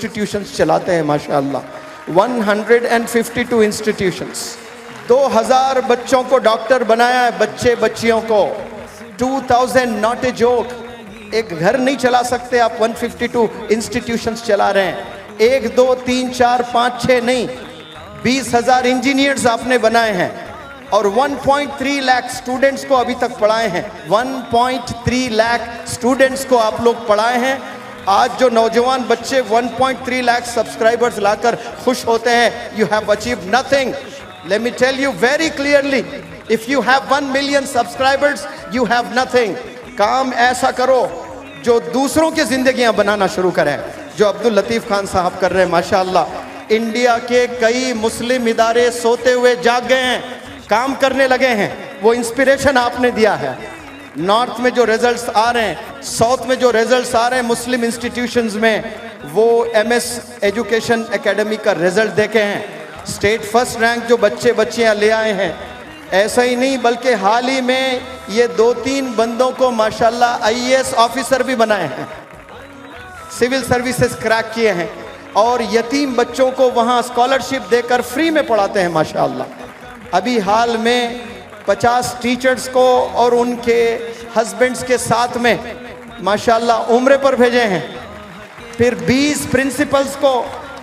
Institutions चलाते हैं माशाअल्लाह। 152 इंस्टीट्यूशंस, 2000 बच्चों को डॉक्टर बनाया है, बच्चे बच्चियों को। 2000 नॉट ए जोक। एक घर नहीं चला सकते आप, 152 इंस्टीट्यूशंस चला रहे हैं। 1 2 3 4 5 6 नहीं, 20,000 इंजीनियर्स आपने बनाए हैं और 1.3 लाख स्टूडेंट्स को अभी तक पढ़ाए हैं। 1.3 लाख स्टूडेंट्स को आप लोग पढ़ाए हैं। आज जो नौजवान बच्चे 1.3 लाख सब्सक्राइबर्स लाकर खुश होते हैं, you have achieved nothing. Let me tell you very clearly, if you have 1 million subscribers, you have nothing. काम ऐसा करो जो दूसरों की जिंदगियां बनाना शुरू करें, जो अब्दुल लतीफ़ खान साहब कर रहे हैं माशाअल्लाह। इंडिया के कई मुस्लिम इदारे सोते हुए जाग गए हैं, काम करने लगे हैं। वो इंस्पिरेशन आपने दिया है। नॉर्थ में जो रिजल्ट्स आ रहे हैं, साउथ में जो रिजल्ट्स आ रहे हैं मुस्लिम इंस्टीट्यूशंस में, वो MS एजुकेशन एकेडमी का रिजल्ट देखे हैं। स्टेट फर्स्ट रैंक जो बच्चे बच्चियां ले आए हैं। ऐसा ही नहीं, बल्कि हाल ही में ये 2-3 बंदों को माशाल्लाह IAS ऑफिसर भी बनाए हैं, सिविल सर्विसेज क्रैक किए हैं और यतीम बच्चों को वहाँ स्कॉलरशिप देकर फ्री में पढ़ाते हैं माशाल्लाह। अभी हाल में 50 टीचर्स को और उनके हस्बैंड्स के साथ में माशाल्लाह उम्रे पर भेजे हैं। फिर 20 प्रिंसिपल्स को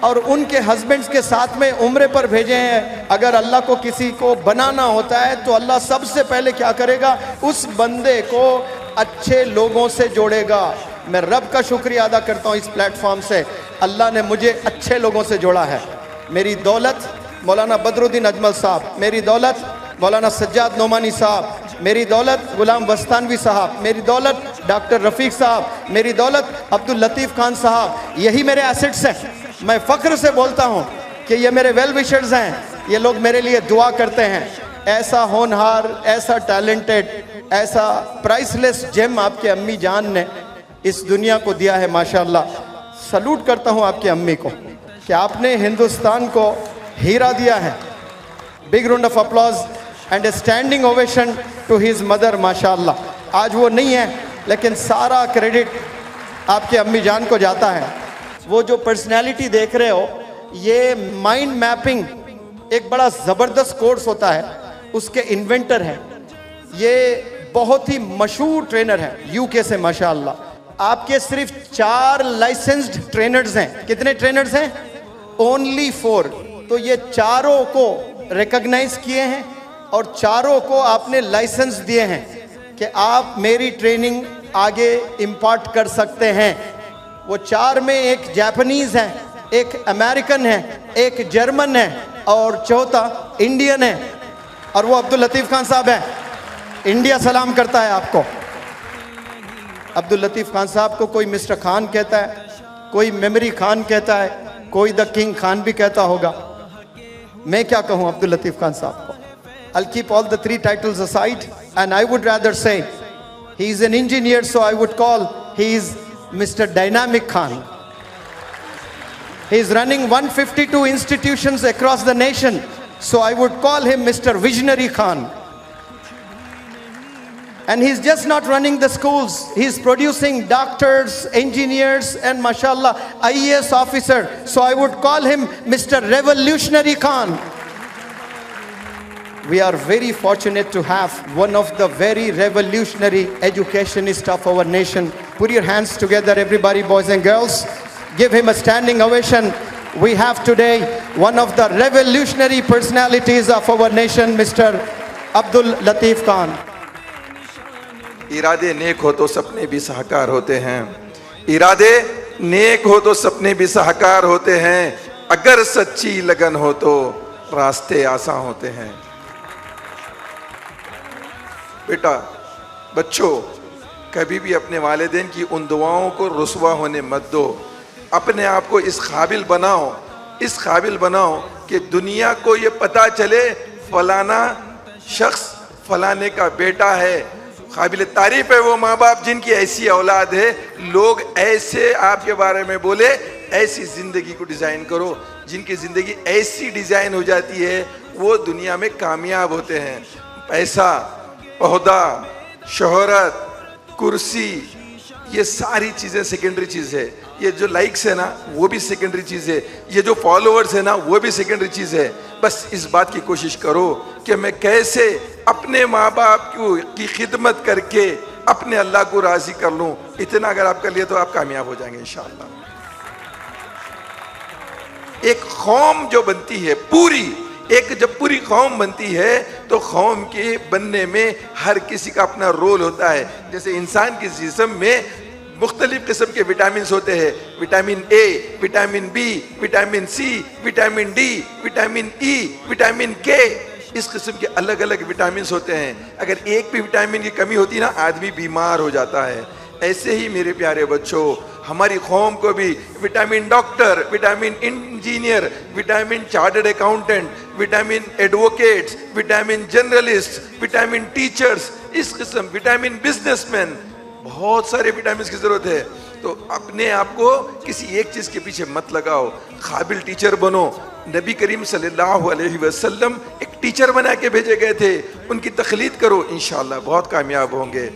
और उनके हस्बैंड्स के साथ में उम्रे पर भेजे हैं। अगर अल्लाह को किसी को बनाना होता है तो अल्लाह सबसे पहले क्या करेगा, उस बंदे को अच्छे लोगों से जोड़ेगा। मैं रब का शुक्रिया अदा करता हूँ इस प्लेटफॉर्म से, अल्लाह ने मुझे अच्छे लोगों से जोड़ा है। मेरी दौलत मौलाना बदरुद्दीन अजमल साहब, मेरी दौलत मौलाना सज्जाद नोमानी साहब, मेरी दौलत गुलाम वस्तानवी साहब, मेरी दौलत डॉक्टर रफ़ीक साहब, मेरी दौलत अब्दुल लतीफ़ खान साहब। यही मेरे एसेट्स हैं। मैं फ़ख्र से बोलता हूँ कि ये मेरे वेल विशर्स हैं। ये लोग मेरे लिए दुआ करते हैं। ऐसा होनहार, ऐसा टैलेंटेड, ऐसा प्राइसलेस जेम आपके अम्मी जान ने इस दुनिया को दिया है माशाल्लाह। सलूट करता हूँ आपकी अम्मी को कि आपने हिंदुस्तान को हीरा दिया है। Big round of applause and a standing ovation to his mother माशाल्लाह। आज वो नहीं है, लेकिन सारा क्रेडिट आपके अम्मी जान को जाता है। वो जो पर्सनैलिटी देख रहे हो, ये माइंड मैपिंग एक बड़ा ज़बरदस्त कोर्स होता है, उसके इन्वेंटर हैं। ये बहुत ही मशहूर ट्रेनर हैं UK से माशाल्लाह। आपके सिर्फ 4 लाइसेंस्ड ट्रेनर्स हैं। कितने ट्रेनर्स हैं? ओनली 4। तो ये चारों को रिकॉग्नाइज किए हैं और चारों को आपने लाइसेंस दिए हैं कि आप मेरी ट्रेनिंग आगे इम्पार्ट कर सकते हैं। वो 4 में एक जापानीज़ है, एक अमेरिकन है, एक जर्मन है और चौथा इंडियन है, और वो अब्दुल लतीफ़ खान साहब है। इंडिया सलाम करता है आपको। अब्दुल लतीफ़ खान साहब को कोई मिस्टर खान कहता है, कोई मेमोरी खान कहता है, कोई द किंग खान भी कहता होगा। मैं क्या कहूँ अब्दुल लतीफ़ खान साहब को? I'll keep all the 3 titles aside and I would rather say he is an engineer, so I would call he is Mr. Dynamic Khan. He is running 152 institutions across the nation, so I would call him Mr. Visionary Khan. And he's just not running the schools, he's producing doctors, engineers and mashallah IAS officer, so I would call him Mr. Revolutionary Khan. We are very fortunate to have one of the very revolutionary educationists of our nation. Put your hands together everybody, boys and girls. Give him a standing ovation. We have today one of the revolutionary personalities of our nation, Mr. Abdul Lateef Khan. इरादे नेक हो तो सपने भी साकार होते हैं। इरादे नेक हो तो सपने भी साकार होते हैं। अगर सच्ची लगन हो तो रास्ते आसान होते हैं। बेटा, बच्चों, कभी भी अपने वालिदैन की उन दुआओं को रुसवा होने मत दो। अपने आप को इस काबिल बनाओ, इस काबिल बनाओ कि दुनिया को ये पता चले फलाना शख्स फलाने का बेटा है। काबिल तारीफ है वो माँ बाप जिनकी ऐसी औलाद है। लोग ऐसे आपके बारे में बोले, ऐसी जिंदगी को डिजाइन करो। जिनकी जिंदगी ऐसी डिजाइन हो जाती है वो दुनिया में कामयाब होते हैं। पैसा, ओहदा, शोहरत, कुर्सी, ये सारी चीजें सेकेंडरी चीज है। ये जो लाइक्स है ना वो भी सेकेंडरी चीज़ है, ये जो फॉलोअर्स है ना वो भी सेकेंडरी चीज़ है। बस इस बात की कोशिश करो कि मैं कैसे अपने माँ बाप की खिदमत करके अपने अल्लाह को राज़ी कर लूँ। इतना अगर आप कर लिए तो आप कामयाब हो जाएंगे इंशाअल्लाह। एक कौम जो बनती है पूरी, जब पूरी कौम बनती है तो कौम के बनने में हर किसी का अपना रोल होता है। जैसे इंसान के जिस्म में मुख्तलिफ किस्म के विटामिन होते हैं, vitamin A, vitamin B, vitamin C, vitamin D, vitamin E, vitamin K, इस किस्म के अलग अलग विटामिन होते हैं। अगर एक भी विटामिन की कमी होती ना आदमी बीमार हो जाता है। ऐसे ही मेरे प्यारे बच्चों, हमारी कौम को भी vitamin doctor, vitamin engineer, vitamin chartered accountant, vitamin advocates, vitamin journalist, vitamin teachers, इस किस्म विटामिन बिजनेसमैन, बहुत सारे विटामिन की जरूरत है। तो अपने आप को किसी एक चीज के पीछे मत लगाओ, काबिल टीचर बनो। नबी करीम सल्लल्लाहु अलैहि वसल्लम एक टीचर बना के भेजे गए थे, उनकी तकलीद करो, इंशाअल्लाह बहुत कामयाब होंगे।